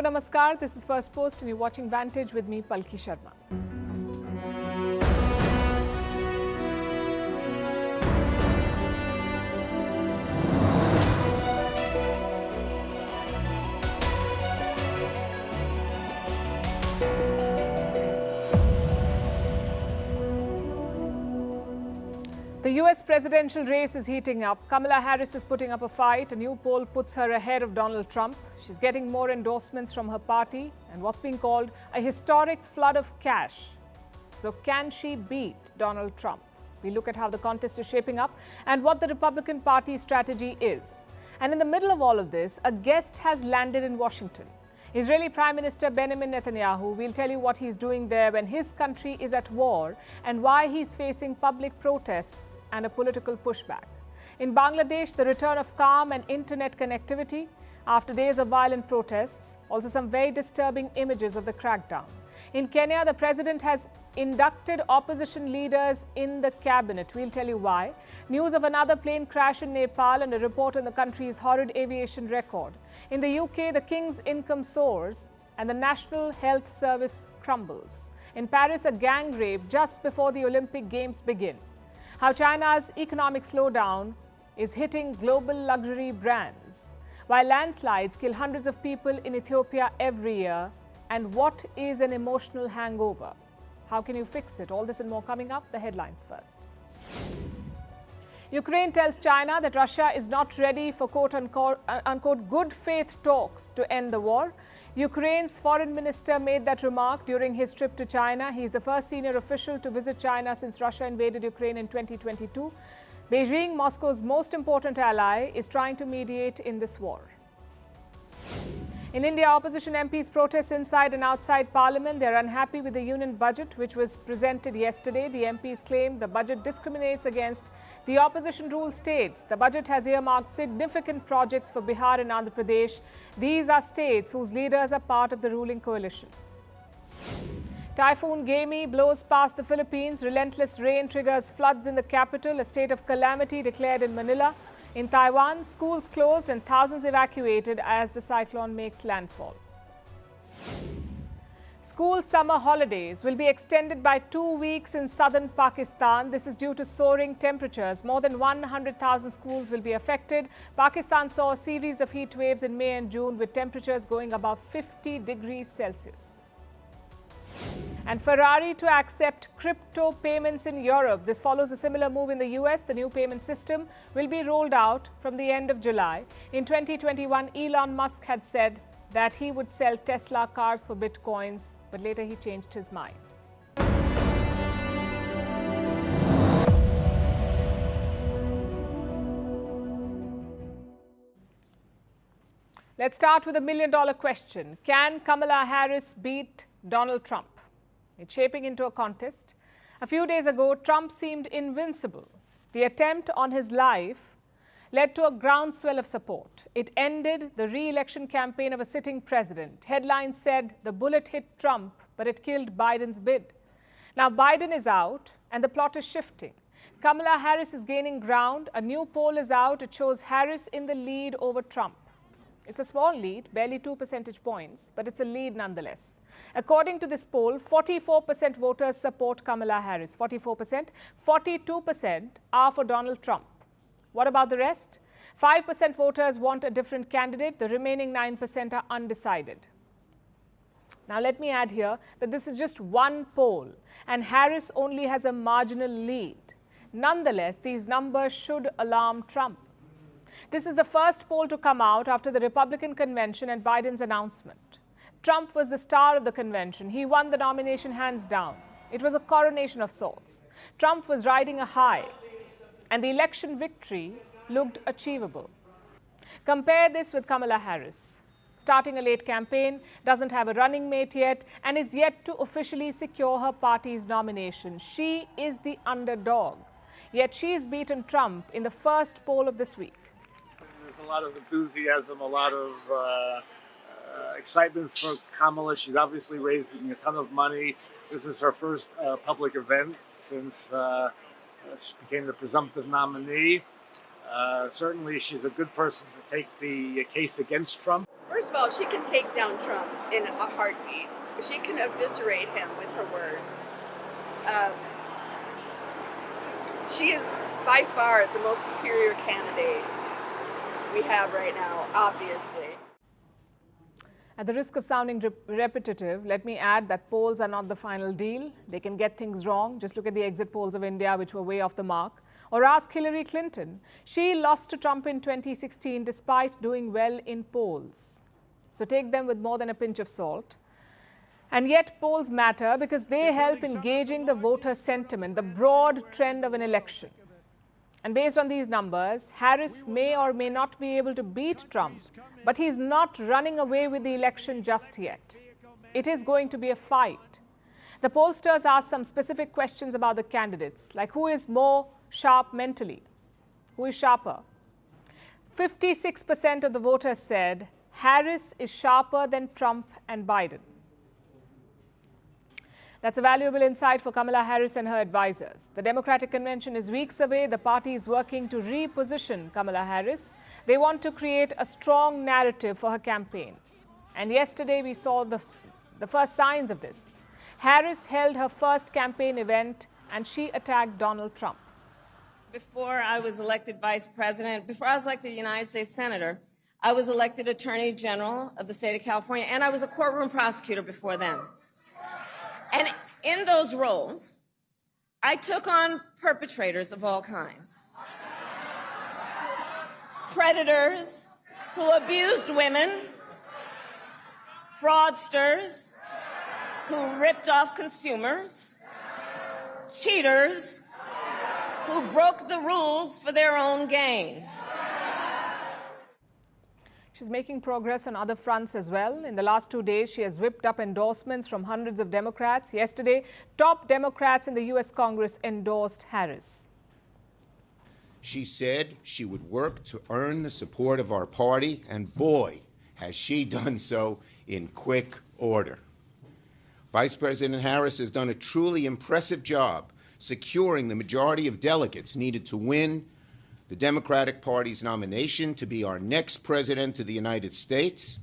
Hello, namaskar. This is Firstpost and you're watching Vantage with me, Palki Sharma. The US presidential race is heating up. Kamala Harris is putting up a fight. A new poll puts her ahead of Donald Trump. She's getting more endorsements from her party and what's being called a historic flood of cash. So can she beat Donald Trump? We look at how the contest is shaping up and what the Republican Party's strategy is. And in the middle of all of this, a guest has landed in Washington. Israeli Prime Minister Benjamin Netanyahu will tell you what he's doing there when his country is at war and why he's facing public protests and a political pushback. In Bangladesh, the return of calm and internet connectivity after days of violent protests. Also some very disturbing images of the crackdown. In Kenya, the president has inducted opposition leaders in the cabinet. We'll tell you why. News of another plane crash in Nepal and a report on the country's horrid aviation record. In the UK, the king's income soars and the National Health Service crumbles. In Paris, a gang rape just before the Olympic Games begin. How China's economic slowdown is hitting global luxury brands, while landslides kill hundreds of people in Ethiopia every year, and what is an emotional hangover? How can you fix it? All this and more coming up. The headlines first. Ukraine tells China that Russia is not ready for quote-unquote good faith talks to end the war. Ukraine's foreign minister made that remark during his trip to China. He is the first senior official to visit China since Russia invaded Ukraine in 2022. Beijing, Moscow's most important ally, is trying to mediate in this war. In India, opposition MPs protest inside and outside Parliament. They are unhappy with the union budget, which was presented yesterday. The MPs claim the budget discriminates against the opposition-ruled states. The budget has earmarked significant projects for Bihar and Andhra Pradesh. These are states whose leaders are part of the ruling coalition. Typhoon Gemi blows past the Philippines. Relentless rain triggers floods in the capital. A state of calamity declared in Manila. In Taiwan, schools closed and thousands evacuated as the cyclone makes landfall. School summer holidays will be extended by 2 weeks in southern Pakistan. This is due to soaring temperatures. More than 100,000 schools will be affected. Pakistan saw a series of heat waves in May and June with temperatures going above 50 degrees Celsius. And Ferrari to accept crypto payments in Europe. This follows a similar move in the US. The new payment system will be rolled out from the end of July. In 2021, Elon Musk had said that he would sell Tesla cars for bitcoins, but later he changed his mind. Let's start with a million-dollar question. Can Kamala Harris beat Donald Trump? It's shaping into a contest. A few days ago, Trump seemed invincible. The attempt on his life led to a groundswell of support. It ended the re-election campaign of a sitting president. Headlines said the bullet hit Trump, but it killed Biden's bid. Now Biden is out and the plot is shifting. Kamala Harris is gaining ground. A new poll is out. It shows Harris in the lead over Trump. It's a small lead, barely 2 percentage points, but it's a lead nonetheless. According to this poll, 44% voters support Kamala Harris. 44%. 42% are for Donald Trump. What about the rest? 5% voters want a different candidate. The remaining 9% are undecided. Now, let me add here that this is just one poll, and Harris only has a marginal lead. Nonetheless, these numbers should alarm Trump. This is the first poll to come out after the Republican convention and Biden's announcement. Trump was the star of the convention. He won the nomination hands down. It was a coronation of sorts. Trump was riding a high, and the election victory looked achievable. Compare this with Kamala Harris. Starting a late campaign, doesn't have a running mate yet, and is yet to officially secure her party's nomination. She is the underdog. Yet she's beaten Trump in the first poll of this week. There's a lot of enthusiasm, a lot of excitement for Kamala. She's obviously raising a ton of money. This is her first public event since she became the presumptive nominee. Certainly, she's a good person to take the case against Trump. first of all, she can take down Trump in a heartbeat. She can eviscerate him with her words. She is by far the most superior candidate we have right now, obviously. At the risk of sounding repetitive, let me add that polls are not the final deal. They can get things wrong. Just look at the exit polls of India, which were way off the mark. Or ask Hillary Clinton. She lost to Trump in 2016 despite doing well in polls. So take them with more than a pinch of salt. And yet polls matter because they help in gauging the voter sentiment, the broad trend of an election. And based on these numbers, Harris may or may not be able to beat Trump, but he's not running away with the election just yet. It is going to be a fight. The pollsters asked some specific questions about the candidates, like who is more sharp mentally? Who is sharper? 56% of the voters said Harris is sharper than Trump and Biden. That's a valuable insight for Kamala Harris and her advisors. The Democratic convention is weeks away. The party is working to reposition Kamala Harris. They want to create a strong narrative for her campaign. And yesterday we saw the first signs of this. Harris held her first campaign event and she attacked Donald Trump. Before I was elected vice president, before I was elected United States Senator, I was elected Attorney General of the state of California, and I was a courtroom prosecutor before then. And in those roles, I took on perpetrators of all kinds. Predators who abused women, fraudsters who ripped off consumers, cheaters who broke the rules for their own gain. She's making progress on other fronts as well. In the last 2 days, she has whipped up endorsements from hundreds of Democrats. Yesterday, top Democrats in the U.S. Congress endorsed Harris. She said she would work to earn the support of our party, and boy, has she done so in quick order. Vice President Harris has done a truly impressive job securing the majority of delegates needed to win the Democratic Party's nomination to be our next president of the United States.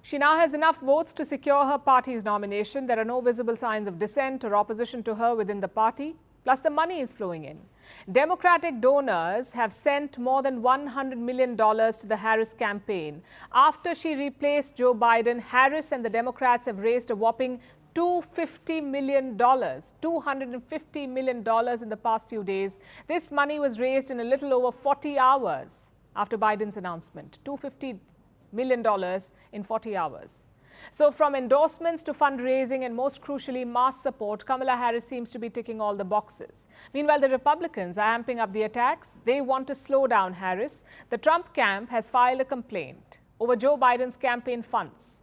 She now has enough votes to secure her party's nomination. There are no visible signs of dissent or opposition to her within the party. Plus, the money is flowing in. Democratic donors have sent more than $100 million to the Harris campaign. After she replaced Joe Biden, Harris and the Democrats have raised a whopping $250 million in the past few days. This money was raised in a little over 40 hours after Biden's announcement. $250 million in 40 hours. So from endorsements to fundraising and most crucially mass support, Kamala Harris seems to be ticking all the boxes. Meanwhile, the Republicans are amping up the attacks. They want to slow down Harris. The Trump camp has filed a complaint over Joe Biden's campaign funds.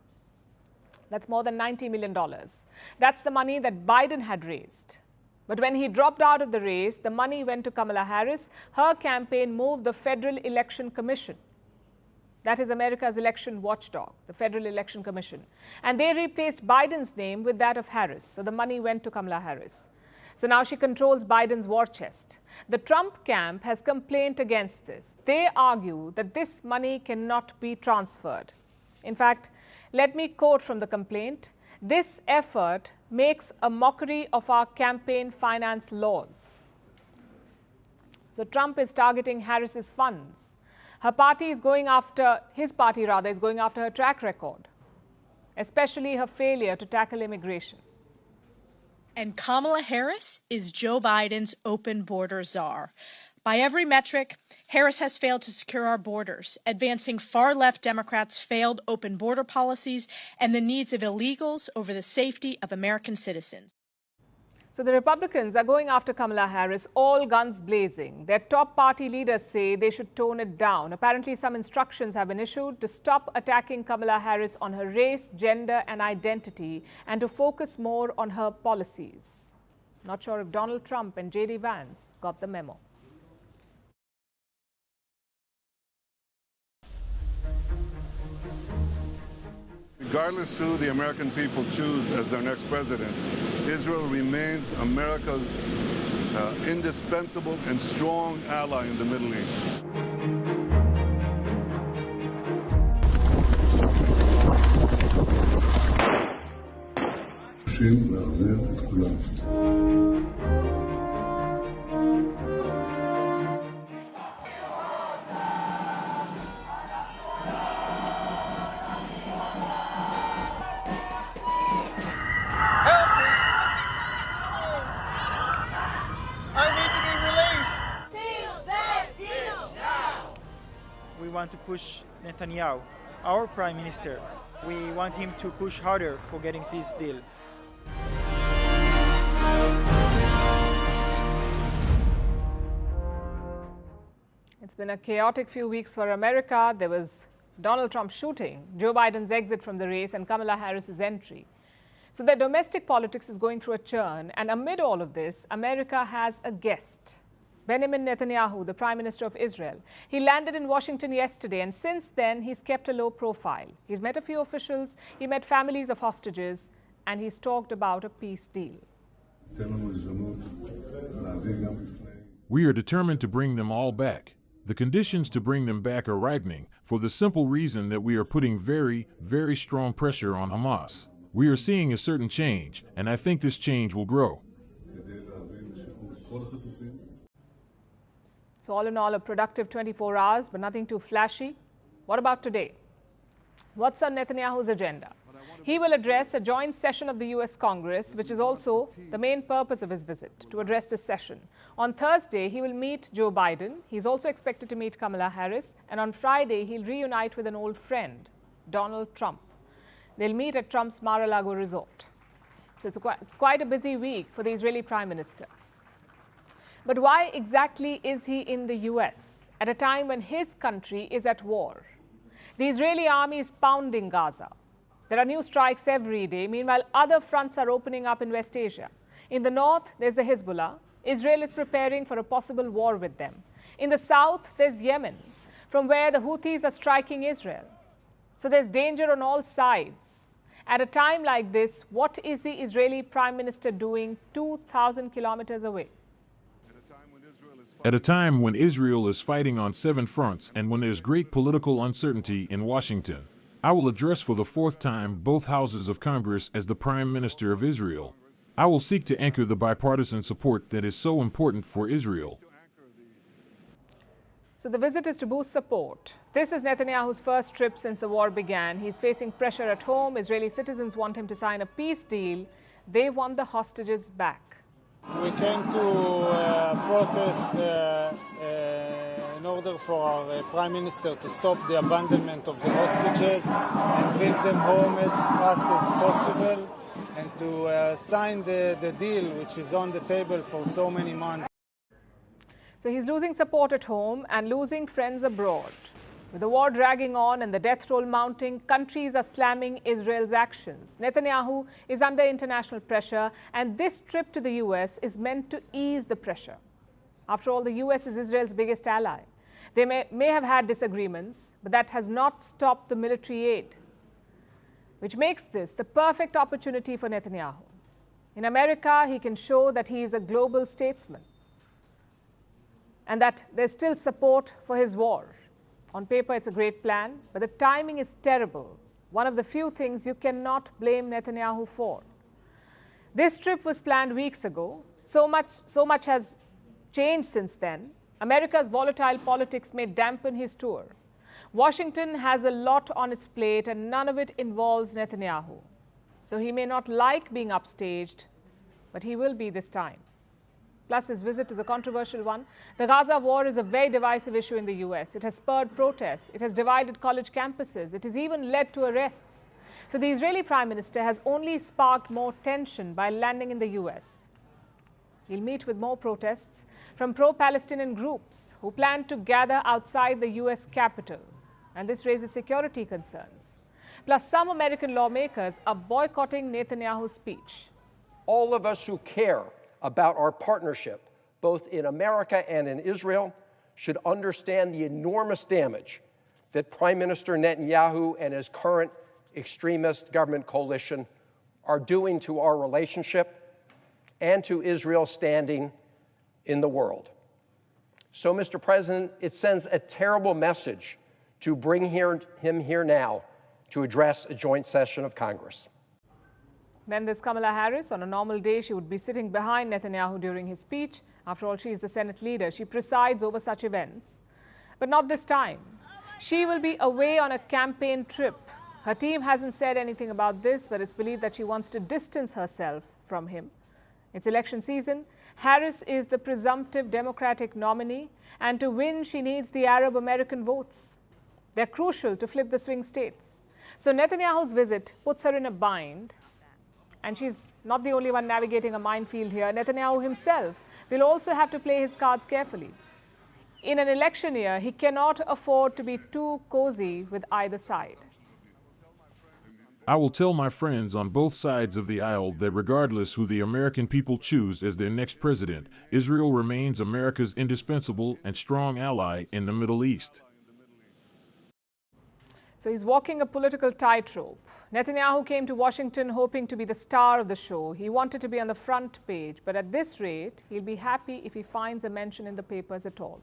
That's more than $90 million. That's the money that Biden had raised. But when he dropped out of the race, the money went to Kamala Harris. Her campaign moved the Federal Election Commission. That is America's election watchdog, the Federal Election Commission. And they replaced Biden's name with that of Harris. So the money went to Kamala Harris. So now she controls Biden's war chest. The Trump camp has complained against this. They argue that this money cannot be transferred. In fact, let me quote from the complaint. This effort makes a mockery of our campaign finance laws. So Trump is targeting Harris's funds. His party is going after her track record, especially her failure to tackle immigration. And Kamala Harris is Joe Biden's open border czar. By every metric, Harris has failed to secure our borders, advancing far-left Democrats' failed open border policies and the needs of illegals over the safety of American citizens. So the Republicans are going after Kamala Harris, all guns blazing. Their top party leaders say they should tone it down. Apparently, some instructions have been issued to stop attacking Kamala Harris on her race, gender and identity and to focus more on her policies. Not sure if Donald Trump and J.D. Vance got the memo. Regardless who the American people choose as their next president, Israel remains America's indispensable and strong ally in the Middle East. שואפים להחזיר את כולם. We want to push Netanyahu, our prime minister. We want him to push harder for getting this deal. It's been a chaotic few weeks for America. There was Donald Trump shooting, Joe Biden's exit from the race, and Kamala Harris's entry. So their domestic politics is going through a churn. And amid all of this, America has a guest. Benjamin Netanyahu, the Prime Minister of Israel. He landed in Washington yesterday, and since then, he's kept a low profile. He's met a few officials, he met families of hostages, and he's talked about a peace deal. We are determined to bring them all back. The conditions to bring them back are ripening for the simple reason that we are putting very, very strong pressure on Hamas. We are seeing a certain change, and I think this change will grow. So all in all, a productive 24 hours, but nothing too flashy. What about today? What's on Netanyahu's agenda? He will address a joint session of the US Congress, which is also the main purpose of his visit, to address this session. On Thursday, he will meet Joe Biden. He's also expected to meet Kamala Harris. And on Friday, he'll reunite with an old friend, Donald Trump. They'll meet at Trump's Mar-a-Lago resort. So it's quite a busy week for the Israeli Prime Minister. But why exactly is he in the US at a time when his country is at war? The Israeli army is pounding Gaza. There are new strikes every day. Meanwhile, other fronts are opening up in West Asia. In the north, there's the Hezbollah. Israel is preparing for a possible war with them. In the south, there's Yemen, from where the Houthis are striking Israel. So there's danger on all sides. At a time like this, what is the Israeli Prime Minister doing 2,000 kilometers away? At a time when Israel is fighting on 7 fronts and when there's great political uncertainty in Washington, I will address for the 4th time both houses of Congress as the Prime Minister of Israel. I will seek to anchor the bipartisan support that is so important for Israel. So the visit is to boost support. This is Netanyahu's first trip since the war began. He's facing pressure at home. Israeli citizens want him to sign a peace deal. They want the hostages back. We came to protest in order for our Prime Minister to stop the abandonment of the hostages and bring them home as fast as possible and to sign the deal which is on the table for so many months. So he's losing support at home and losing friends abroad. With the war dragging on and the death toll mounting, countries are slamming Israel's actions. Netanyahu is under international pressure, and this trip to the US is meant to ease the pressure. After all, the US is Israel's biggest ally. They may have had disagreements, but that has not stopped the military aid, which makes this the perfect opportunity for Netanyahu. In America, he can show that he is a global statesman and that there's still support for his war. On paper, it's a great plan, but the timing is terrible. One of the few things you cannot blame Netanyahu for. This trip was planned weeks ago. So much has changed since then. America's volatile politics may dampen his tour. Washington has a lot on its plate, and none of it involves Netanyahu. So he may not like being upstaged, but he will be this time. Plus, his visit is a controversial one. The Gaza war is a very divisive issue in the US. It has spurred protests. It has divided college campuses. It has even led to arrests. So the Israeli Prime Minister has only sparked more tension by landing in the US. He'll meet with more protests from pro-Palestinian groups who plan to gather outside the US Capitol. And this raises security concerns. Plus, some American lawmakers are boycotting Netanyahu's speech. All of us who care about our partnership, both in America and in Israel, should understand the enormous damage that Prime Minister Netanyahu and his current extremist government coalition are doing to our relationship and to Israel's standing in the world. So, Mr. President, it sends a terrible message to bring him here now to address a joint session of Congress. Then there's Kamala Harris. On a normal day, she would be sitting behind Netanyahu during his speech. After all, she is the Senate leader. She presides over such events. But not this time. She will be away on a campaign trip. Her team hasn't said anything about this, but it's believed that she wants to distance herself from him. It's election season. Harris is the presumptive Democratic nominee, and to win, she needs the Arab American votes. They're crucial to flip the swing states. So Netanyahu's visit puts her in a bind. And she's not the only one navigating a minefield here. Netanyahu himself will also have to play his cards carefully. In an election year, he cannot afford to be too cozy with either side. I will tell my friends on both sides of the aisle that regardless who the American people choose as their next president, Israel remains America's indispensable and strong ally in the Middle East. So he's walking a political tightrope. Netanyahu came to Washington hoping to be the star of the show. He wanted to be on the front page, but at this rate, he'll be happy if he finds a mention in the papers at all.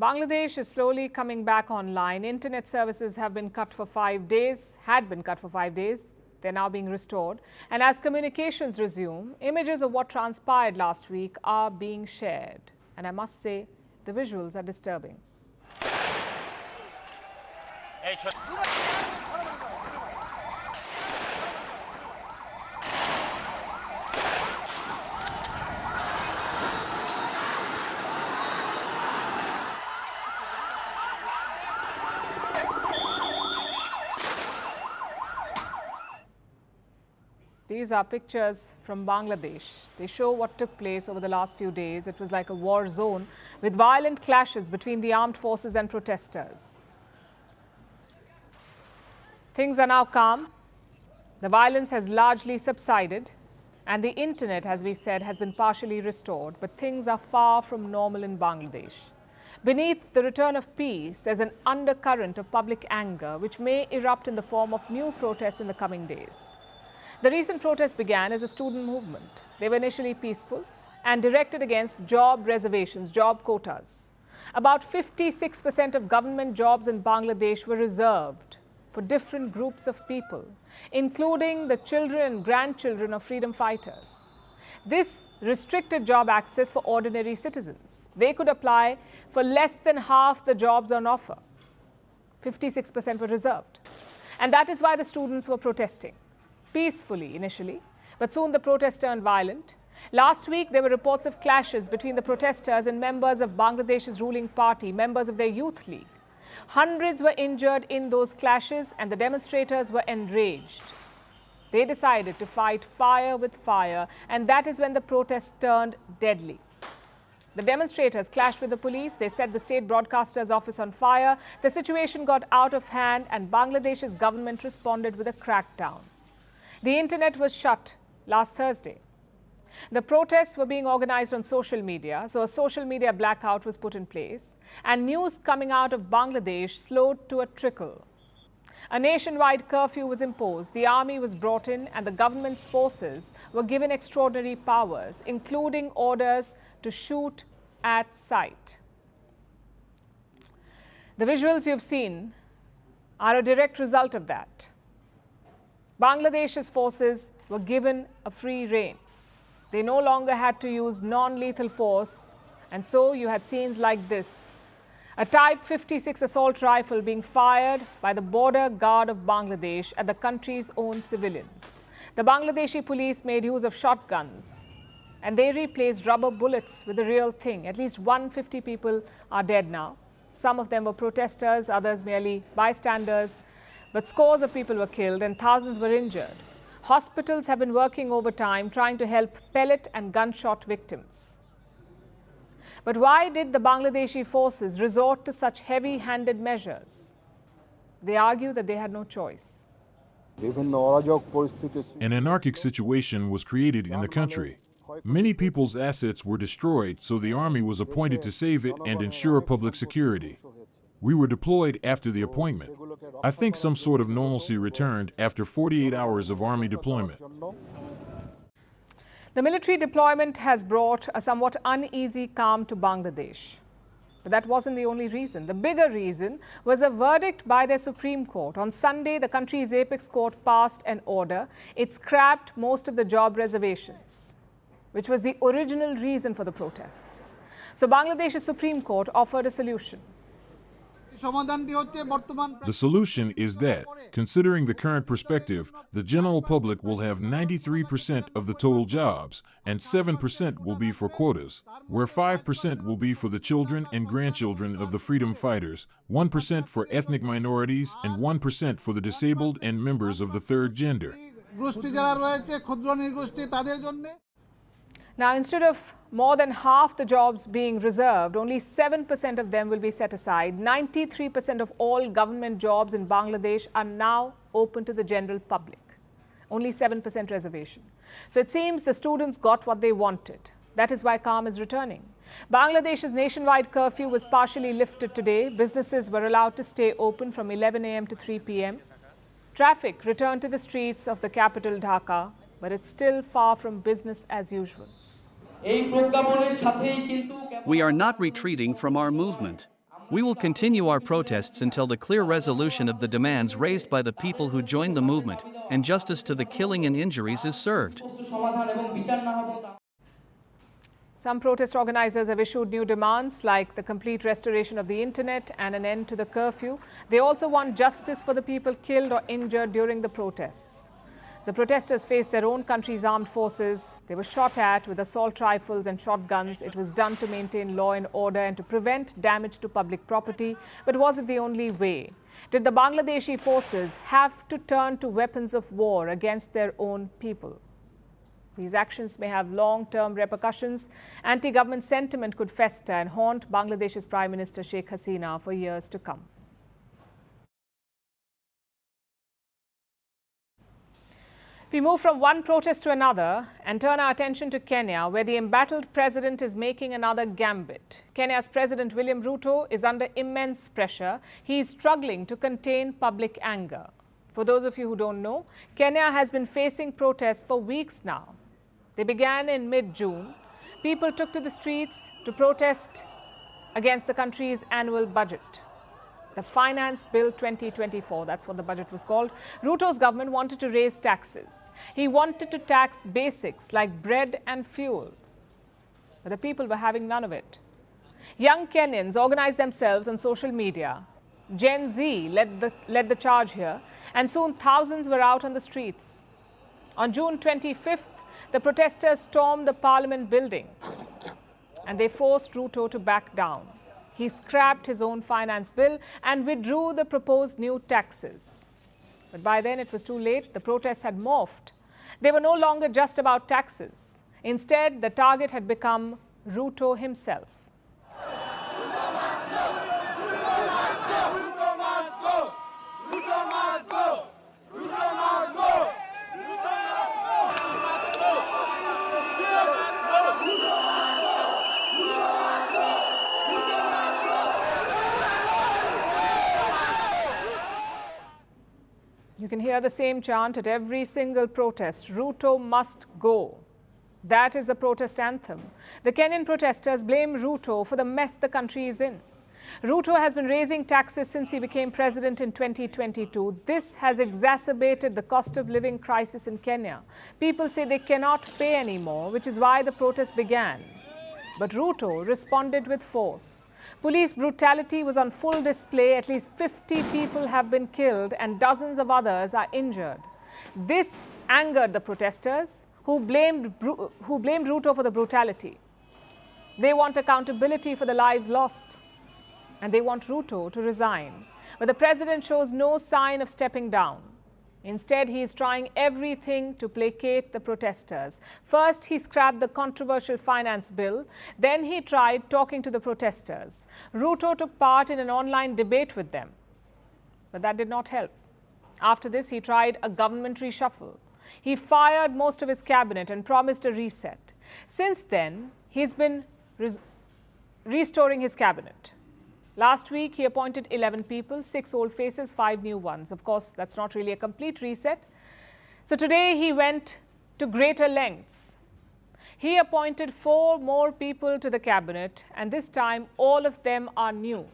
Bangladesh is slowly coming back online. Internet services have been cut for 5 days, had been cut for 5 days. They're now being restored. And as communications resume, images of what transpired last week are being shared. And I must say, the visuals are disturbing. These are pictures from Bangladesh. They show what took place over the last few days. It was like a war zone with violent clashes between the armed forces and protesters. Things are now calm. The violence has largely subsided, and the internet, as we said, has been partially restored. But things are far from normal in Bangladesh. Beneath the return of peace, there's an undercurrent of public anger, which may erupt in the form of new protests in the coming days. The recent protests began as a student movement. They were initially peaceful and directed against job reservations, job quotas. About 56% of government jobs in Bangladesh were reserved for different groups of people, including the children and grandchildren of freedom fighters. This restricted job access for ordinary citizens. They could apply for less than half the jobs on offer. 56% were reserved. And that is why the students were protesting. Peacefully initially, but soon the protests turned violent. Last week, there were reports of clashes between the protesters and members of Bangladesh's ruling party, members of their youth league. Hundreds were injured in those clashes, and the demonstrators were enraged. They decided to fight fire with fire, and that is when the protests turned deadly. The demonstrators clashed with the police. They set the state broadcaster's office on fire. The situation got out of hand, and Bangladesh's government responded with a crackdown. The internet was shut last Thursday. The protests were being organized on social media, so a social media blackout was put in place, and news coming out of Bangladesh slowed to a trickle. A nationwide curfew was imposed, the army was brought in, and the government's forces were given extraordinary powers, including orders to shoot at sight. The visuals you've seen are a direct result of that. Bangladesh's forces were given a free rein. They no longer had to use non-lethal force, and so you had scenes like this. A Type 56 assault rifle being fired by the border guard of Bangladesh at the country's own civilians. The Bangladeshi police made use of shotguns, and they replaced rubber bullets with the real thing. At least 150 people are dead now. Some of them were protesters, others merely bystanders. But scores of people were killed and thousands were injured. Hospitals have been working overtime trying to help pellet and gunshot victims. But why did the Bangladeshi forces resort to such heavy-handed measures? They argue that they had no choice. An anarchic situation was created in the country. Many people's assets were destroyed, so the army was appointed to save it and ensure public security. We were deployed after the appointment. I think some sort of normalcy returned after 48 hours of army deployment. The military deployment has brought a somewhat uneasy calm to Bangladesh. But that wasn't the only reason. The bigger reason was a verdict by their Supreme Court. On Sunday, the country's apex court passed an order. It scrapped most of the job reservations, which was the original reason for the protests. So Bangladesh's Supreme Court offered a solution. The solution is that, considering the current perspective, the general public will have 93% of the total jobs, and 7% will be for quotas, where 5% will be for the children and grandchildren of the freedom fighters, 1% for ethnic minorities, and 1% for the disabled and members of the third gender. Now, instead of more than half the jobs being reserved, only 7% of them will be set aside. 93% of all government jobs in Bangladesh are now open to the general public. Only 7% reservation. So it seems the students got what they wanted. That is why calm is returning. Bangladesh's nationwide curfew was partially lifted today. Businesses were allowed to stay open from 11 a.m. to 3 p.m. Traffic returned to the streets of the capital, Dhaka, but it's still far from business as usual. We are not retreating from our movement. We will continue our protests until the clear resolution of the demands raised by the people who joined the movement and justice to the killing and injuries is served. Some protest organizers have issued new demands like the complete restoration of the internet and an end to the curfew. They also want justice for the people killed or injured during the protests. The protesters faced their own country's armed forces. They were shot at with assault rifles and shotguns. It was done to maintain law and order and to prevent damage to public property. But was it the only way? Did the Bangladeshi forces have to turn to weapons of war against their own people? These actions may have long-term repercussions. Anti-government sentiment could fester and haunt Bangladesh's Prime Minister Sheikh Hasina for years to come. We move from one protest to another and turn our attention to Kenya, where the embattled president is making another gambit. Kenya's President William Ruto is under immense pressure. He is struggling to contain public anger. For those of you who don't know, Kenya has been facing protests for weeks now. They began in mid-June. People took to the streets to protest against the country's annual budget. The Finance Bill 2024, that's what the budget was called. Ruto's government wanted to raise taxes. He wanted to tax basics like bread and fuel. But the people were having none of it. Young Kenyans organized themselves on social media. Gen Z led the charge here, and soon thousands were out on the streets. On June 25th, the protesters stormed the Parliament building, and they forced Ruto to back down. He scrapped his own finance bill and withdrew the proposed new taxes. But by then it was too late. The protests had morphed. They were no longer just about taxes. Instead, the target had become Ruto himself. You can hear the same chant at every single protest. Ruto must go. That is the protest anthem. The Kenyan protesters blame Ruto for the mess the country is in. Ruto has been raising taxes since he became president in 2022. This has exacerbated the cost of living crisis in Kenya. People say they cannot pay anymore, which is why the protest began. But Ruto responded with force. Police brutality was on full display. At least 50 people have been killed and dozens of others are injured. This angered the protesters who blamed Ruto for the brutality. They want accountability for the lives lost. And they want Ruto to resign. But the president shows no sign of stepping down. Instead, he is trying everything to placate the protesters. First, he scrapped the controversial finance bill. Then he tried talking to the protesters. Ruto took part in an online debate with them. But that did not help. After this, he tried a government reshuffle. He fired most of his cabinet and promised a reset. Since then, he's been restoring his cabinet. Last week, he appointed 11 people, 6 old faces, 5 new ones. Of course, that's not really a complete reset. So today, he went to greater lengths. He appointed 4 more people to the cabinet, and this time, all of them are new.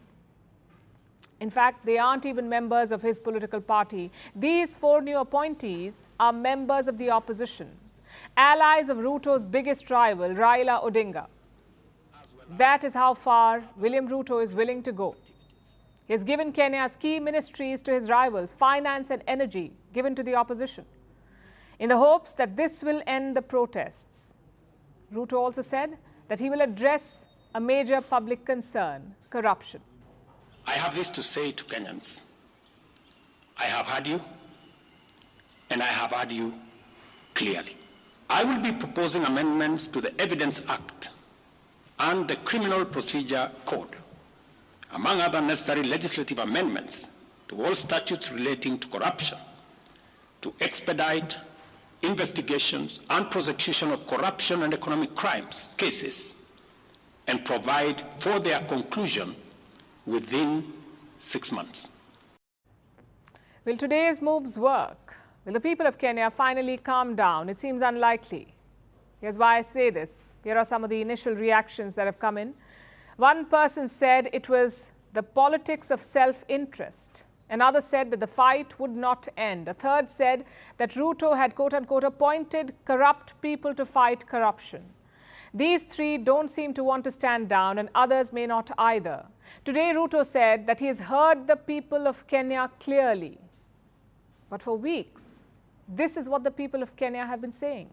In fact, they aren't even members of his political party. These 4 new appointees are members of the opposition, allies of Ruto's biggest rival, Raila Odinga. That is how far William Ruto is willing to go. He has given Kenya's key ministries to his rivals, finance and energy given to the opposition, in the hopes that this will end the protests. Ruto also said that he will address a major public concern, corruption. I have this to say to Kenyans. I have heard you, and I have heard you clearly. I will be proposing amendments to the Evidence Act and the Criminal Procedure Code, among other necessary legislative amendments to all statutes relating to corruption, to expedite investigations and prosecution of corruption and economic crimes cases, and provide for their conclusion within 6 months. Will today's moves work? Will the people of Kenya finally calm down? It seems unlikely. Here's why I say this. Here are some of the initial reactions that have come in. One person said it was the politics of self-interest. Another said that the fight would not end. A third said that Ruto had, quote-unquote, appointed corrupt people to fight corruption. These 3 don't seem to want to stand down, and others may not either. Today, Ruto said that he has heard the people of Kenya clearly. But for weeks, this is what the people of Kenya have been saying.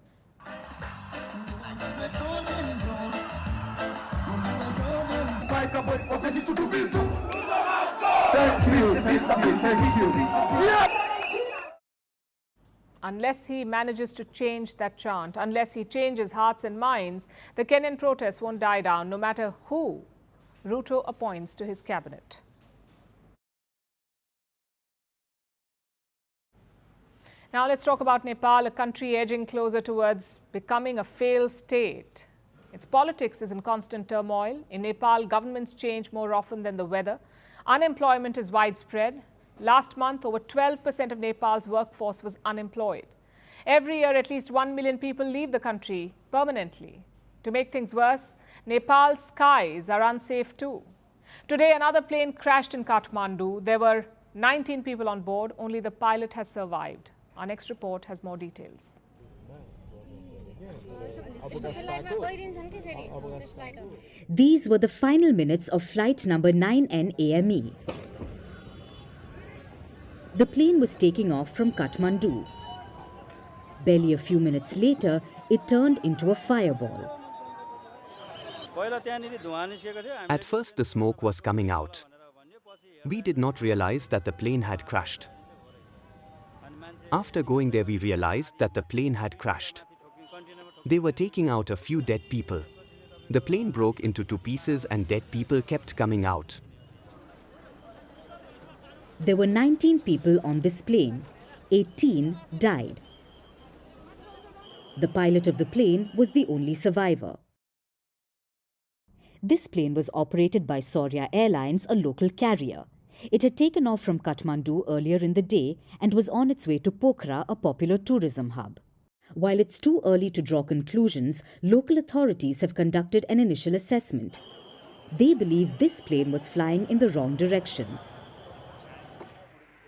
Unless he manages to change that chant, unless he changes hearts and minds, the Kenyan protests won't die down, no matter who Ruto appoints to his cabinet. Now let's talk about Nepal, a country edging closer towards becoming a failed state. Its politics is in constant turmoil. In Nepal, governments change more often than the weather. Unemployment is widespread. Last month, over 12% of Nepal's workforce was unemployed. Every year, at least 1 million people leave the country permanently. To make things worse, Nepal's skies are unsafe too. Today, another plane crashed in Kathmandu. There were 19 people on board. Only the pilot has survived. Our next report has more details. These were the final minutes of flight number 9N AME. The plane was taking off from Kathmandu. Barely a few minutes later, it turned into a fireball. At first, the smoke was coming out. We did not realize that the plane had crashed. After going there, we realized that the plane had crashed. They were taking out a few dead people. The plane broke into 2 pieces and dead people kept coming out. There were 19 people on this plane. 18 died. The pilot of the plane was the only survivor. This plane was operated by Saurya Airlines, a local carrier. It had taken off from Kathmandu earlier in the day and was on its way to Pokhara, a popular tourism hub. While it's too early to draw conclusions, local authorities have conducted an initial assessment. They believe this plane was flying in the wrong direction.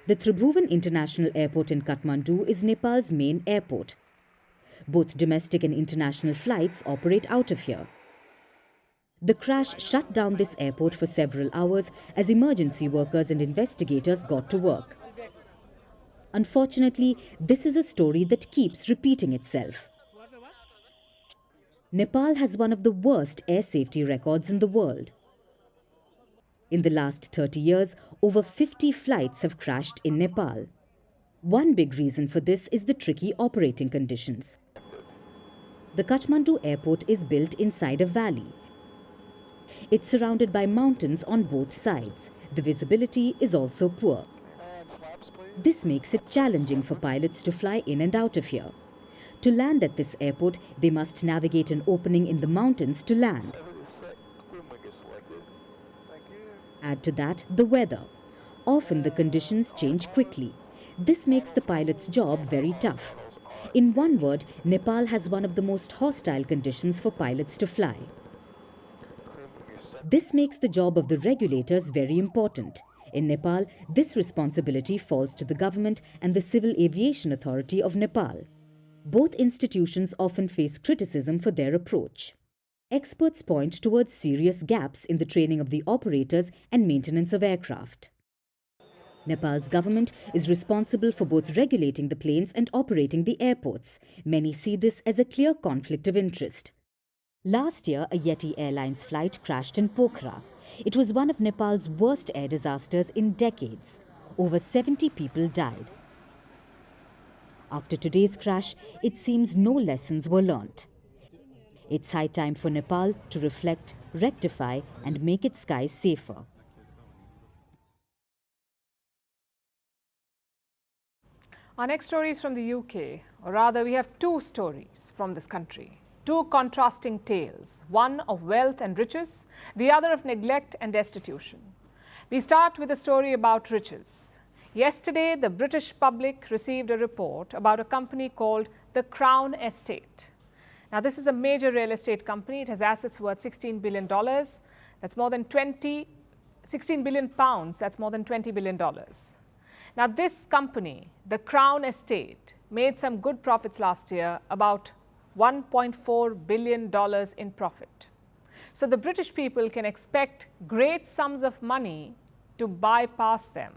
The Tribhuvan International Airport in Kathmandu is Nepal's main airport. Both domestic and international flights operate out of here. The crash shut down this airport for several hours as emergency workers and investigators got to work. Unfortunately, this is a story that keeps repeating itself. Nepal has one of the worst air safety records in the world. In the last 30 years, over 50 flights have crashed in Nepal. One big reason for this is the tricky operating conditions. The Kathmandu airport is built inside a valley. It's surrounded by mountains on both sides. The visibility is also poor. This makes it challenging for pilots to fly in and out of here. To land at this airport, they must navigate an opening in the mountains to land. Add to that the weather. Often the conditions change quickly. This makes the pilot's job very tough. In one word, Nepal has one of the most hostile conditions for pilots to fly. This makes the job of the regulators very important. In Nepal, this responsibility falls to the government and the Civil Aviation Authority of Nepal. Both institutions often face criticism for their approach. Experts point towards serious gaps in the training of the operators and maintenance of aircraft. Nepal's government is responsible for both regulating the planes and operating the airports. Many see this as a clear conflict of interest. Last year, a Yeti Airlines flight crashed in Pokhara. It was one of Nepal's worst air disasters in decades. Over 70 people died. After today's crash, it seems no lessons were learnt. It's high time for Nepal to reflect, rectify, and make its skies safer. Our next story is from the UK, or rather we have two stories from this country. Two contrasting tales, one of wealth and riches, the other of neglect and destitution. We start with a story about riches. Yesterday, the British public received a report about a company called the Crown Estate. Now, this is a major real estate company. It has assets worth $16 billion. That's more than 16 billion pounds. That's more than $20 billion. Now, this company, the Crown Estate, made some good profits last year, about $1.4 billion in profit. So the British people can expect great sums of money to bypass them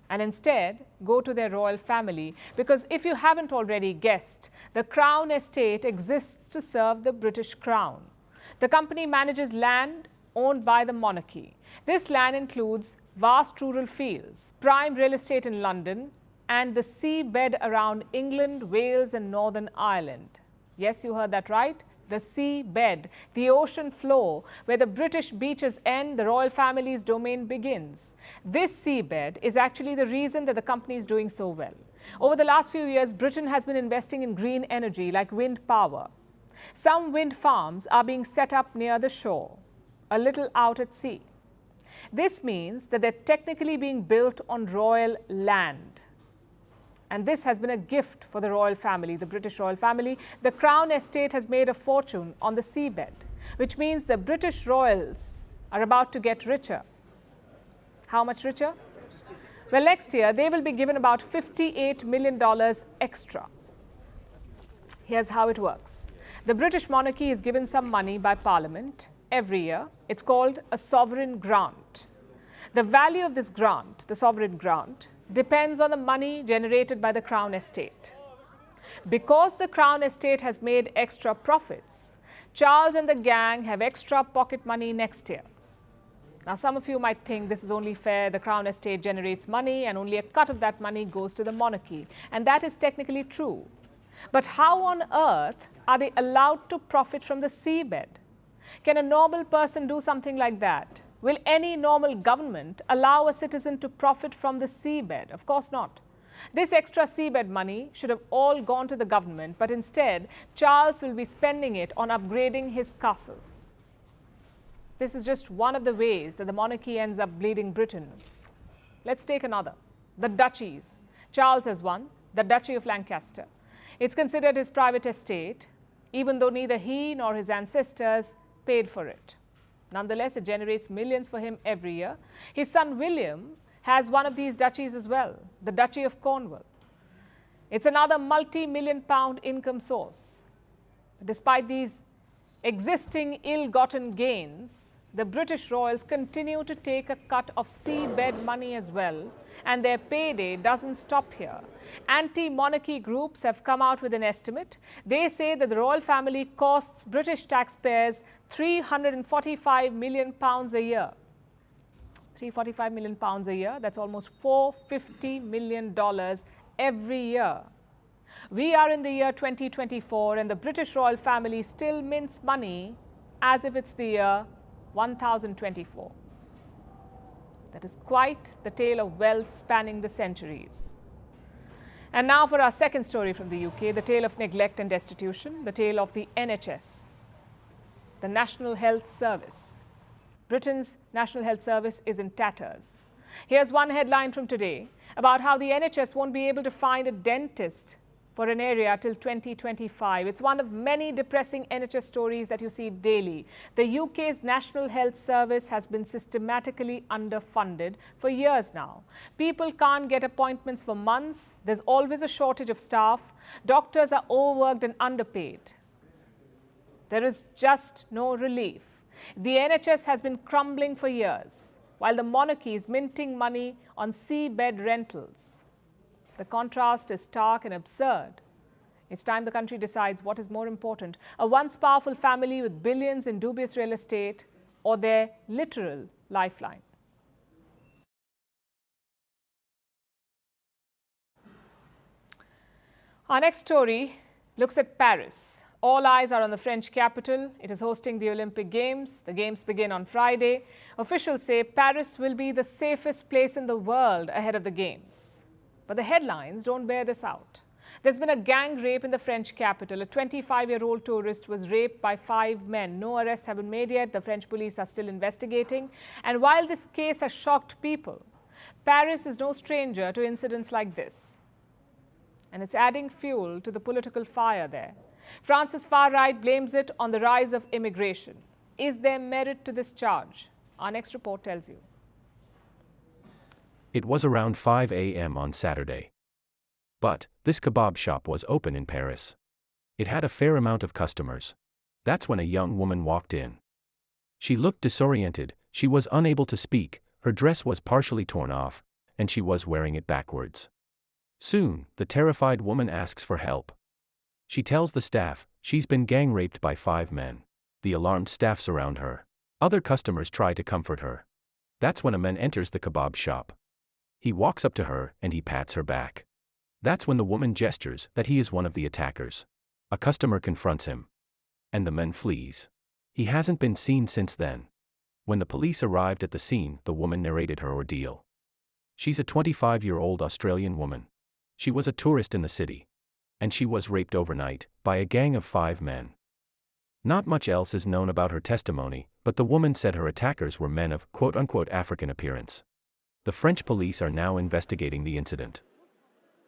and instead go to their royal family, because if you haven't already guessed, the Crown Estate exists to serve the British Crown. The company manages land owned by the monarchy. This land includes vast rural fields, prime real estate in London, and the seabed around England, Wales, and Northern Ireland. Yes, you heard that right. The seabed, the ocean floor, where the British beaches end, the royal family's domain begins. This seabed is actually the reason that the company is doing so well. Over the last few years, Britain has been investing in green energy like wind power. Some wind farms are being set up near the shore, a little out at sea. This means that they're technically being built on royal land. And this has been a gift for the royal family, the British royal family. The Crown Estate has made a fortune on the seabed, which means the British royals are about to get richer. How much richer? Well, next year, they will be given about $58 million extra. Here's how it works. The British monarchy is given some money by Parliament every year. It's called a sovereign grant. The value of this grant, the sovereign grant, depends on the money generated by the Crown Estate. Because the Crown Estate has made extra profits, Charles and the gang have extra pocket money next year. Now, some of you might think this is only fair. The Crown Estate generates money and only a cut of that money goes to the monarchy. And that is technically true. But how on earth are they allowed to profit from the seabed? Can a normal person do something like that? Will any normal government allow a citizen to profit from the seabed? Of course not. This extra seabed money should have all gone to the government, but instead, Charles will be spending it on upgrading his castle. This is just one of the ways that the monarchy ends up bleeding Britain. Let's take another. The duchies. Charles has one, the Duchy of Lancaster. It's considered his private estate, even though neither he nor his ancestors paid for it. Nonetheless, it generates millions for him every year. His son William has one of these duchies as well, the Duchy of Cornwall. It's another multi-million-pound income source. Despite these existing ill-gotten gains, the British royals continue to take a cut of seabed money as well, and their payday doesn't stop here. Anti-monarchy groups have come out with an estimate. They say that the royal family costs British taxpayers £345 million a year. £345 million a year. That's almost $450 million every year. We are in the year 2024 and the British royal family still mints money as if it's the year 1024. That is quite the tale of wealth spanning the centuries. And now for our second story from the UK, the tale of neglect and destitution, the tale of the NHS, the National Health Service. Britain's National Health Service is in tatters. Here's one headline from today about how the NHS won't be able to find a dentist for an area till 2025. It's one of many depressing NHS stories that you see daily. The UK's National Health Service has been systematically underfunded for years now. People can't get appointments for months. There's always a shortage of staff. Doctors are overworked and underpaid. There is just no relief. The NHS has been crumbling for years, while the monarchy is minting money on seabed rentals. The contrast is stark and absurd. It's time the country decides what is more important, a once powerful family with billions in dubious real estate or their literal lifeline. Our next story looks at Paris. All eyes are on the French capital. It is hosting the Olympic Games. The Games begin on Friday. Officials say Paris will be the safest place in the world ahead of the Games. But the headlines don't bear this out. There's been a gang rape in the French capital. A 25-year-old tourist was raped by 5 men. No arrests have been made yet. The French police are still investigating. And while this case has shocked people, Paris is no stranger to incidents like this. And it's adding fuel to the political fire there. France's far right blames it on the rise of immigration. Is there merit to this charge? Our next report tells you. It was around 5 a.m. on Saturday. But this kebab shop was open in Paris. It had a fair amount of customers. That's when a young woman walked in. She looked disoriented, she was unable to speak, her dress was partially torn off, and she was wearing it backwards. Soon, the terrified woman asks for help. She tells the staff she's been gang raped by 5 men. The alarmed staff surround her. Other customers try to comfort her. That's when a man enters the kebab shop. He walks up to her and he pats her back. That's when the woman gestures that he is one of the attackers. A customer confronts him. And the man flees. He hasn't been seen since then. When the police arrived at the scene, the woman narrated her ordeal. She's a 25-year-old Australian woman. She was a tourist in the city. And she was raped overnight by a gang of 5 men. Not much else is known about her testimony, but the woman said her attackers were men of quote-unquote African appearance. The French police are now investigating the incident.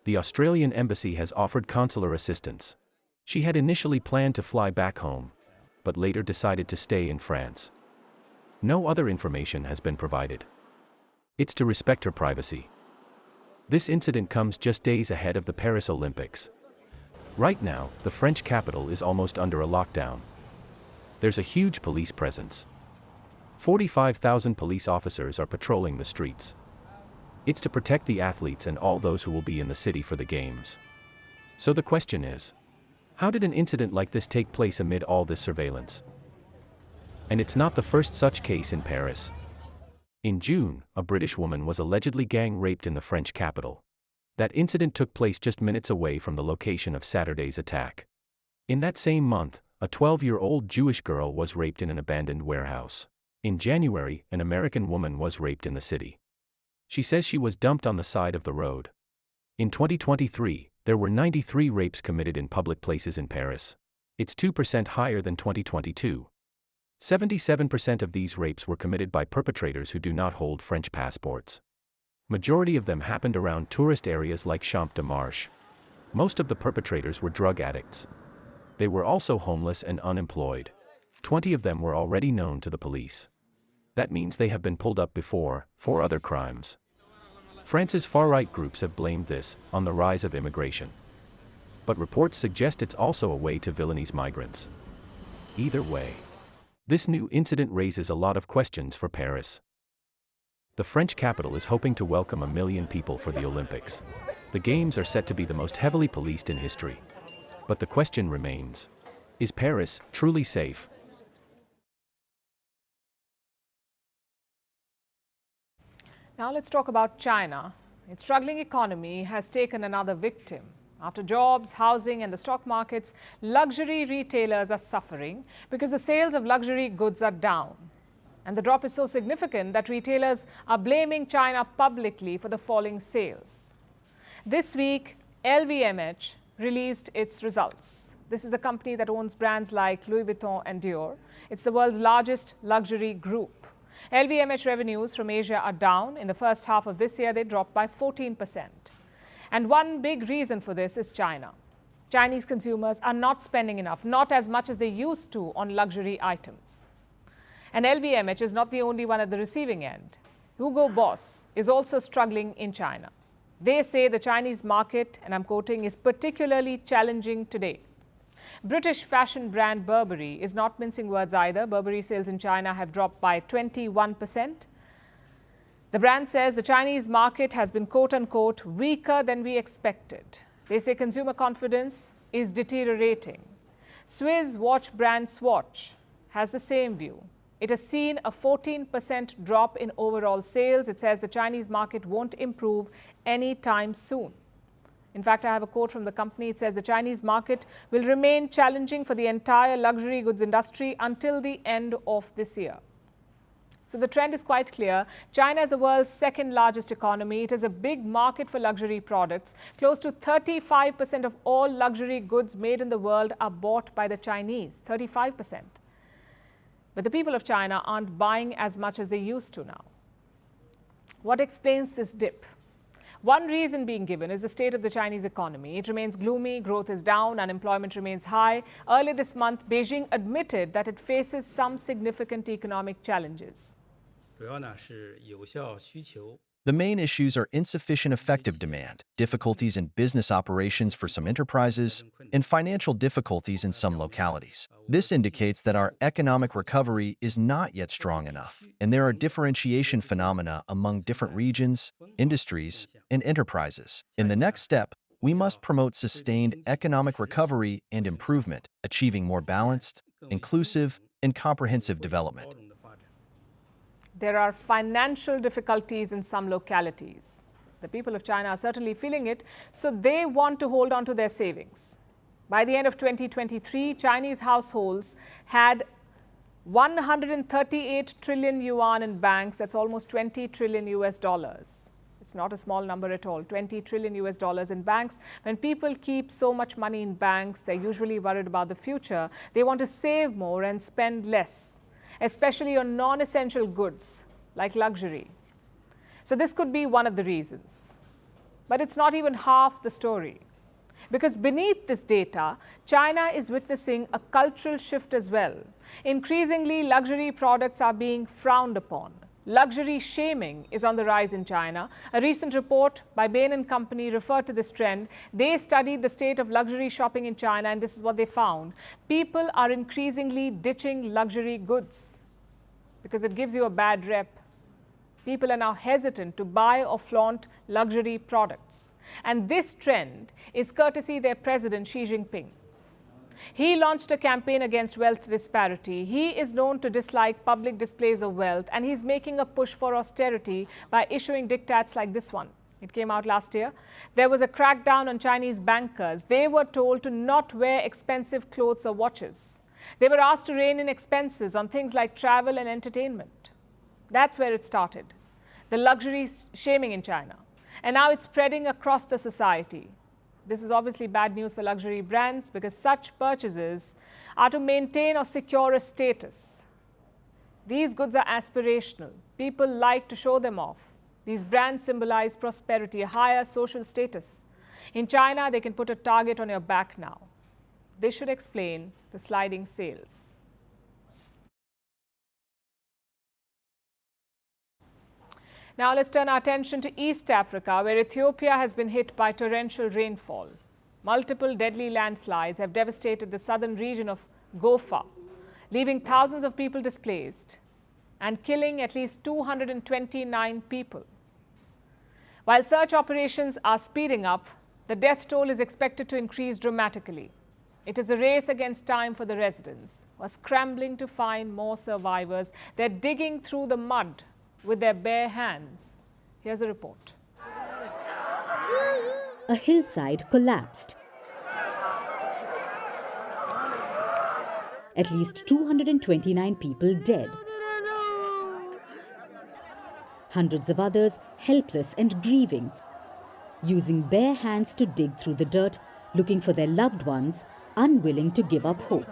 The Australian embassy has offered consular assistance. She had initially planned to fly back home, but later decided to stay in France. No other information has been provided. It's to respect her privacy. This incident comes just days ahead of the Paris Olympics. Right now, the French capital is almost under a lockdown. There's a huge police presence. 45,000 police officers are patrolling the streets. It's to protect the athletes and all those who will be in the city for the Games. So the question is, how did an incident like this take place amid all this surveillance? And it's not the first such case in Paris. In June, a British woman was allegedly gang raped in the French capital. That incident took place just minutes away from the location of Saturday's attack. In that same month, a 12-year-old Jewish girl was raped in an abandoned warehouse. In January, an American woman was raped in the city. She says she was dumped on the side of the road. In 2023, there were 93 rapes committed in public places in Paris. It's 2% higher than 2022. 77% of these rapes were committed by perpetrators who do not hold French passports. Majority of them happened around tourist areas like Champ de Mars. Most of the perpetrators were drug addicts. They were also homeless and unemployed. 20 of them were already known to the police. That means they have been pulled up before, for other crimes. France's far-right groups have blamed this on the rise of immigration. But reports suggest it's also a way to villainize migrants. Either way, this new incident raises a lot of questions for Paris. The French capital is hoping to welcome 1 million people for the Olympics. The Games are set to be the most heavily policed in history. But the question remains, is Paris truly safe? Now let's talk about China. Its struggling economy has taken another victim. After jobs, housing and the stock markets, luxury retailers are suffering because the sales of luxury goods are down. And the drop is so significant that retailers are blaming China publicly for the falling sales. This week, LVMH released its results. This is the company that owns brands like Louis Vuitton and Dior. It's the world's largest luxury group. LVMH revenues from Asia are down. In the first half of this year, they dropped by 14%. And one big reason for this is China. Chinese consumers are not spending enough, not as much as they used to on luxury items. And LVMH is not the only one at the receiving end. Hugo Boss is also struggling in China. They say the Chinese market, and I'm quoting, is particularly challenging today. British fashion brand Burberry is not mincing words either. Burberry sales in China have dropped by 21%. The brand says the Chinese market has been quote-unquote weaker than we expected. They say consumer confidence is deteriorating. Swiss watch brand Swatch has the same view. It has seen a 14% drop in overall sales. It says the Chinese market won't improve anytime soon. In fact, I have a quote from the company. It says the Chinese market will remain challenging for the entire luxury goods industry until the end of this year. So the trend is quite clear. China is the world's second largest economy. It is a big market for luxury products. Close to 35% of all luxury goods made in the world are bought by the Chinese, 35%. But the people of China aren't buying as much as they used to now. What explains this dip? One reason being given is the state of the Chinese economy. It remains gloomy, growth is down, unemployment remains high. Earlier this month, Beijing admitted that it faces some significant economic challenges. The main issues are insufficient effective demand, difficulties in business operations for some enterprises, and financial difficulties in some localities. This indicates that our economic recovery is not yet strong enough, and there are differentiation phenomena among different regions, industries, and enterprises. In the next step, we must promote sustained economic recovery and improvement, achieving more balanced, inclusive, and comprehensive development. There are financial difficulties in some localities. The people of China are certainly feeling it, so they want to hold on to their savings. By the end of 2023, Chinese households had 138 trillion yuan in banks. That's almost 20 trillion US dollars. It's not a small number at all, 20 trillion US dollars in banks. When people keep so much money in banks, they're usually worried about the future. They want to save more and spend less, especially on non-essential goods like luxury. So this could be one of the reasons. But it's not even half the story. Because beneath this data, China is witnessing a cultural shift as well. Increasingly, luxury products are being frowned upon. Luxury shaming is on the rise in China. A recent report by Bain & Company referred to this trend. They studied the state of luxury shopping in China, and this is what they found. People are increasingly ditching luxury goods because it gives you a bad rep. People are now hesitant to buy or flaunt luxury products. And this trend is courtesy their president, Xi Jinping. He launched a campaign against wealth disparity. He is known to dislike public displays of wealth, and he's making a push for austerity by issuing diktats like this one. It came out last year. There was a crackdown on Chinese bankers. They were told to not wear expensive clothes or watches. They were asked to rein in expenses on things like travel and entertainment. That's where it started, the luxury shaming in China. And now it's spreading across the society. This is obviously bad news for luxury brands because such purchases are to maintain or secure a status. These goods are aspirational. People like to show them off. These brands symbolize prosperity, a higher social status. In China, they can put a target on your back now. This should explain the sliding sales. Now let's turn our attention to East Africa, where Ethiopia has been hit by torrential rainfall. Multiple deadly landslides have devastated the southern region of Gofa, leaving thousands of people displaced and killing at least 229 people. While search operations are speeding up, the death toll is expected to increase dramatically. It is a race against time for the residents who are scrambling to find more survivors. They're digging through the mud with their bare hands. Here's a report. A hillside collapsed. At least 229 people dead. Hundreds of others helpless and grieving, using bare hands to dig through the dirt, looking for their loved ones, unwilling to give up hope.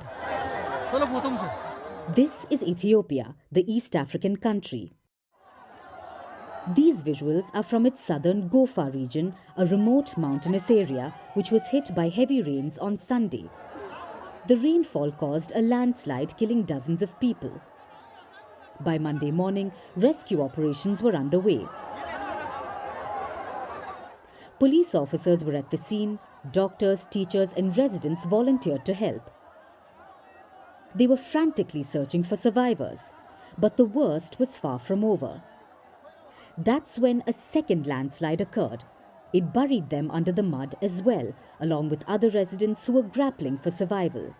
This is Ethiopia, the East African country. These visuals are from its southern Gofa region, a remote mountainous area which was hit by heavy rains on Sunday. The rainfall caused a landslide, killing dozens of people. By Monday morning, rescue operations were underway. Police officers were at the scene. Doctors, teachers and residents volunteered to help. They were frantically searching for survivors, but the worst was far from over. That's when a second landslide occurred. It buried them under the mud as well, along with other residents who were grappling for survival.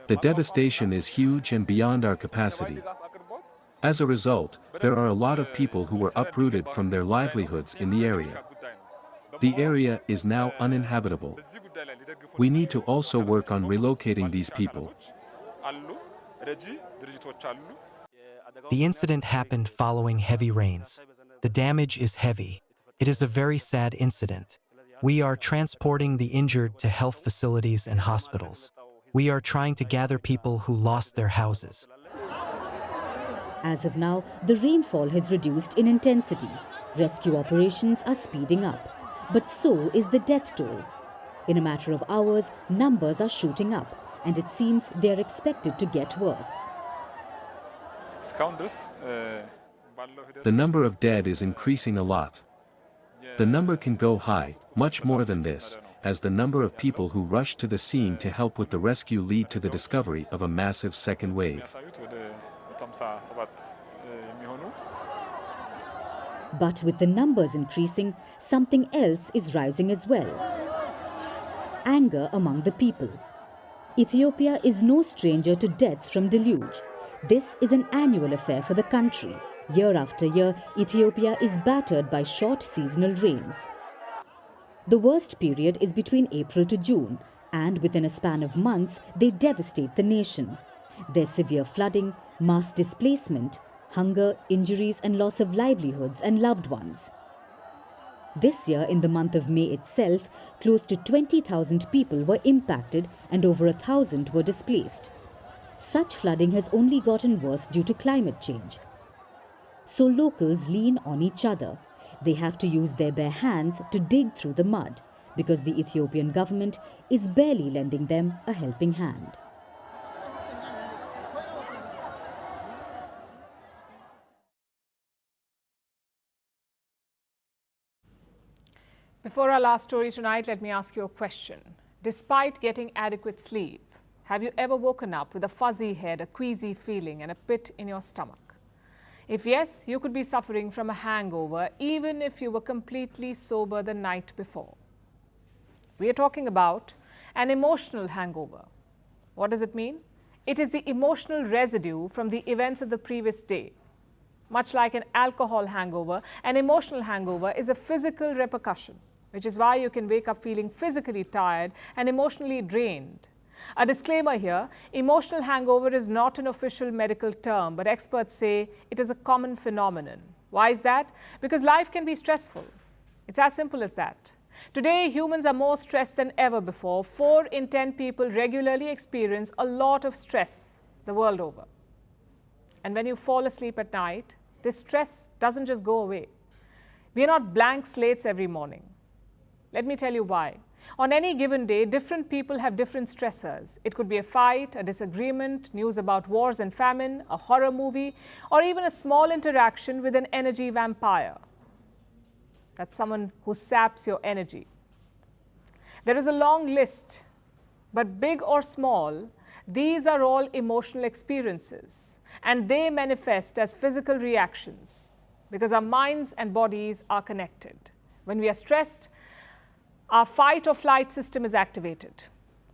The devastation is huge and beyond our capacity. As a result, there are a lot of people who were uprooted from their livelihoods in the area. The area is now uninhabitable. We need to also work on relocating these people. The incident happened following heavy rains. The damage is heavy. It is a very sad incident. We are transporting the injured to health facilities and hospitals. We are trying to gather people who lost their houses. As of now, the rainfall has reduced in intensity. Rescue operations are speeding up. But so is the death toll. In a matter of hours, numbers are shooting up, and it seems they are expected to get worse. The number of dead is increasing a lot. The number can go high, much more than this, as the number of people who rushed to the scene to help with the rescue lead to the discovery of a massive second wave. But with the numbers increasing, something else is rising as well. Anger among the people. Ethiopia is no stranger to deaths from deluge. This is an annual affair for the country. Year after year, Ethiopia is battered by short seasonal rains. The worst period is between April to June, and within a span of months, they devastate the nation. There's severe flooding, mass displacement, hunger, injuries and loss of livelihoods and loved ones. This year, in the month of May itself, close to 20,000 people were impacted and over 1,000 were displaced. Such flooding has only gotten worse due to climate change. So locals lean on each other. They have to use their bare hands to dig through the mud because the Ethiopian government is barely lending them a helping hand. Before our last story tonight, let me ask you a question. Despite getting adequate sleep, have you ever woken up with a fuzzy head, a queasy feeling and a pit in your stomach? If yes, you could be suffering from a hangover even if you were completely sober the night before. We are talking about an emotional hangover. What does it mean? It is the emotional residue from the events of the previous day. Much like an alcohol hangover, an emotional hangover is a physical repercussion, which is why you can wake up feeling physically tired and emotionally drained. A disclaimer here, emotional hangover is not an official medical term, but experts say it is a common phenomenon. Why is that? Because life can be stressful. It's as simple as that. Today, humans are more stressed than ever before. 4 in 10 people regularly experience a lot of stress the world over. And when you fall asleep at night, this stress doesn't just go away. We are not blank slates every morning. Let me tell you why. On any given day, different people have different stressors. It could be a fight, a disagreement, news about wars and famine, a horror movie, or even a small interaction with an energy vampire. That's someone who saps your energy. There is a long list, but big or small, these are all emotional experiences, and they manifest as physical reactions because our minds and bodies are connected. When we are stressed, our fight or flight system is activated.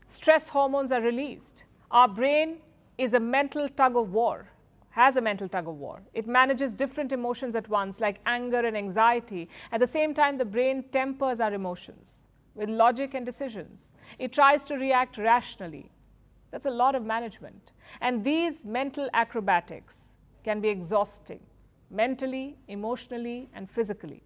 Stress hormones are released. Our brain is a mental tug of war. has a mental tug-of-war. It manages different emotions at once, like anger and anxiety. At the same time, the brain tempers our emotions with logic and decisions. It tries to react rationally. That's a lot of management. And these mental acrobatics can be exhausting, mentally, emotionally, and physically.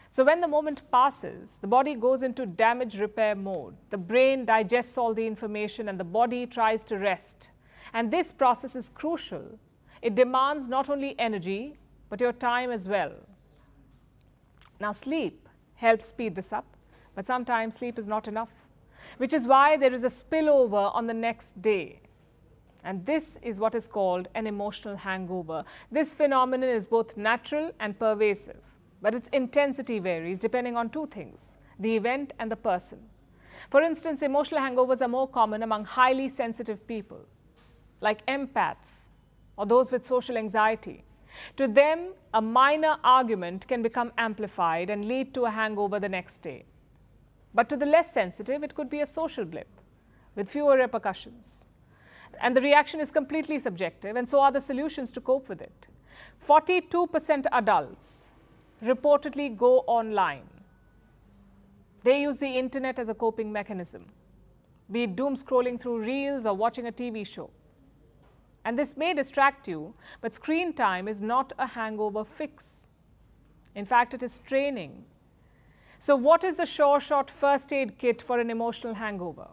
So when the moment passes, the body goes into damage repair mode. The brain digests all the information and the body tries to rest. And this process is crucial. It demands not only energy, but your time as well. Now, sleep helps speed this up, but sometimes sleep is not enough, which is why there is a spillover on the next day. And this is what is called an emotional hangover. This phenomenon is both natural and pervasive, but its intensity varies depending on two things: the event and the person. For instance, emotional hangovers are more common among highly sensitive people, like empaths or those with social anxiety. To them, a minor argument can become amplified and lead to a hangover the next day. But to the less sensitive, it could be a social blip with fewer repercussions. And the reaction is completely subjective, and so are the solutions to cope with it. 42% adults reportedly go online. They use the internet as a coping mechanism, be it doom scrolling through reels or watching a TV show. And this may distract you, but screen time is not a hangover fix. In fact, it is training. So what is the sure shot first aid kit for an emotional hangover?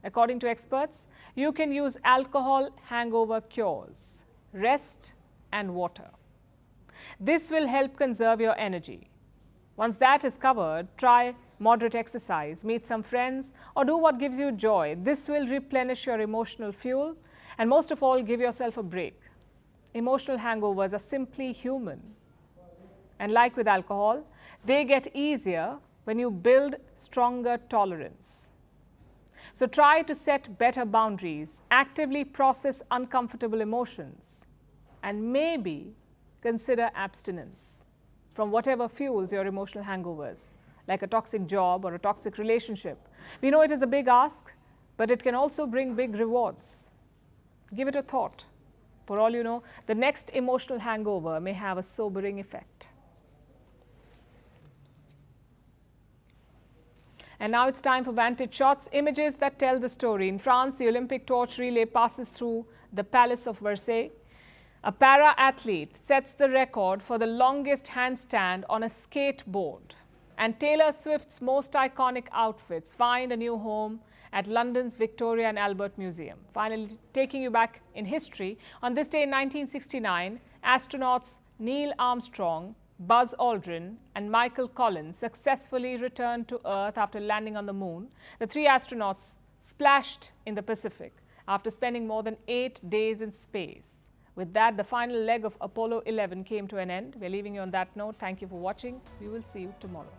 According to experts, you can use alcohol hangover cures, rest and water. This will help conserve your energy. Once that is covered, try moderate exercise, meet some friends, or do what gives you joy. This will replenish your emotional fuel, and most of all, give yourself a break. Emotional hangovers are simply human. And like with alcohol, they get easier when you build stronger tolerance. So try to set better boundaries, actively process uncomfortable emotions, and maybe consider abstinence from whatever fuels your emotional hangovers, like a toxic job or a toxic relationship. We know it is a big ask, but it can also bring big rewards. Give it a thought. For all you know, the next emotional hangover may have a sobering effect. And now it's time for Vantage Shots, images that tell the story. In France, the Olympic torch relay passes through the Palace of Versailles. A para-athlete sets the record for the longest handstand on a skateboard. And Taylor Swift's most iconic outfits find a new home at London's Victoria and Albert Museum. Finally, taking you back in history, on this day in 1969, astronauts Neil Armstrong, Buzz Aldrin and Michael Collins successfully returned to Earth after landing on the moon. The three astronauts splashed in the Pacific after spending more than 8 days in space. With that, the final leg of Apollo 11 came to an end. We're leaving you on that note. Thank you for watching. We will see you tomorrow.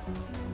Bye.